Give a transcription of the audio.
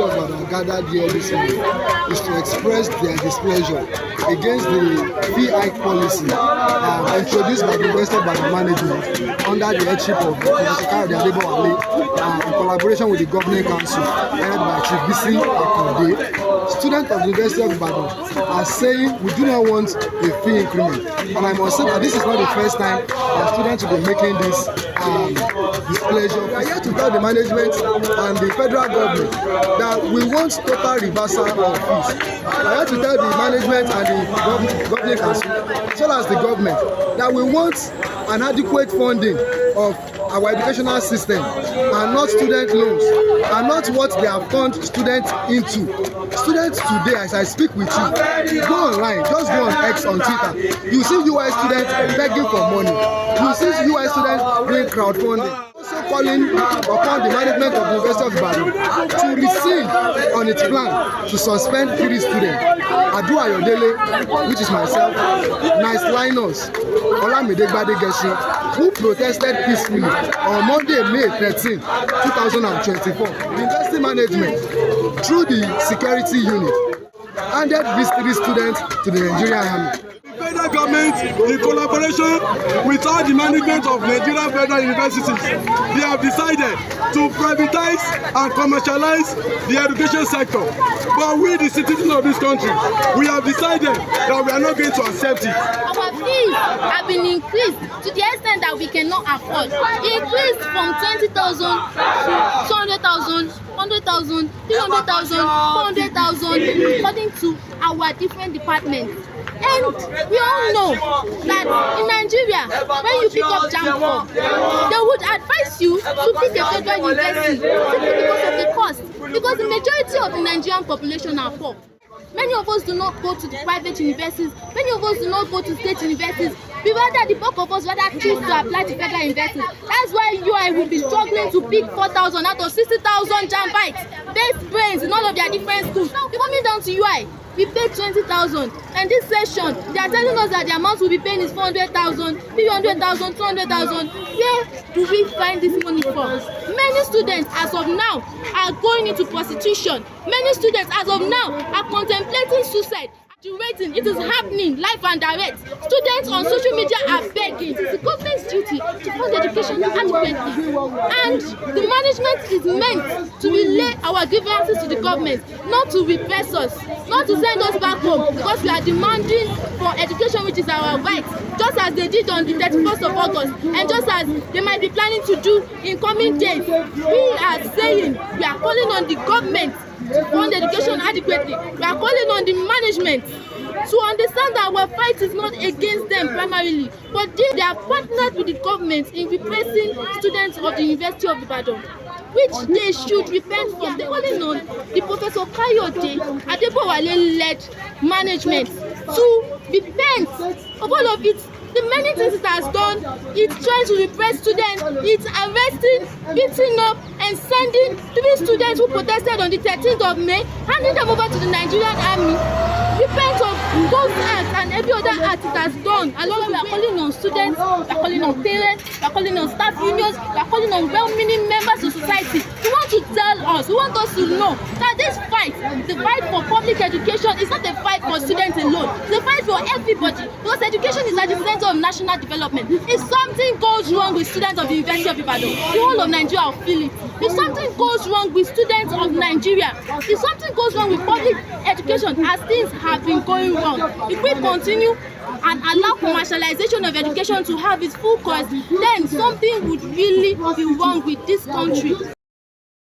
of Ibadan gathered here this morning is to express their displeasure against the fee hike policy introduced by the University of Ibadan management under the headship of Professor Kayode Adebowale in collaboration with the Governing Council headed by Chief Bisi Akande. Students of the University of Ibadan are saying we do not want a fee increment, and I must say that this is not the first time that students will be making this displeasure. We are here to tell the management and the federal government that we want total reversal of fees. We are here to tell the management and the Governing Council, as well as the government, that we want an adequate funding of our educational system and not student loans and not what they have turned students into. Students today, as I speak with you, go online, just go on X on Twitter. You see UI students begging for money. You see UI students doing crowdfunding. Also calling upon the management of the University of Ibadan to rescind on its plan to suspend 3 students. Adu Ayodele, which is myself, Nice Linus, Olamide Gbadegesin, who protested peacefully on Monday, May 13, 2024. The university management, through the security unit, handed these 3 students to the Nigerian Army. The federal government, in collaboration with all the management of Nigerian federal universities, they have decided to privatize and commercialize the education sector. But we, the citizens of this country, we have decided that we are not going to accept it. Our fees have been increased to the extent that we cannot afford. Increased from 20,000 to 200,000, 100,000, 300,000, 400,000, according to our different departments. And we all know that in Nigeria, when you pick up JAMB, they would advise you to pick a federal university simply because of the cost. Because the majority of the Nigerian population are poor. Many of us do not go to the private universities. Many of us do not go to state universities. We rather, the bulk of us rather choose to apply to federal universities. That's why UI will be struggling to pick 4,000 out of 60,000 JAMBites, best brains in all of their different schools. We're coming down to UI. We paid 20,000, and this session they are telling us that the amount we'll be paying is 400,000, 300,000, 200,000. Where do we find this money from? Many students as of now are going into prostitution. Many students as of now are contemplating suicide. It is happening live and direct. Students on social media are begging. It is the government's duty to fund education adequately. And the management is meant to relay our grievances to the government, not to repress us, not to send us back home, because we are demanding for education, which is our right, just as they did on the 31st of August, and just as they might be planning to do in coming days. We are saying, we are calling on the government to fund education adequately. We are calling on the management to understand that our fight is not against them primarily, but they are partnered with the government in repressing students of the University of Ibadan, which they should repent from. They're calling on the Professor Kayode Adebowale-led management to repent of all of it. The many things it has done, it's trying to repress students, it's arresting, beating up, and sending 3 students who protested on the 13th of May, handing them over to the Nigerian Army. Repent of those acts and every other act it has done. Along, we are calling on students, we are calling on parents, we are calling on staff unions, we are calling on well-meaning members of society. We want to tell us, we want us to know that this fight, the fight for public education, is not a fight for students alone. It's a fight for everybody, because education is at the center of national development. If something goes wrong with students of the University of Ibadan, the whole of Nigeria will feel it. If something goes wrong with students of Nigeria, if something goes wrong with public education, as things have been going wrong, if we continue and allow commercialization of education to have its full course, then something would really be wrong with this country.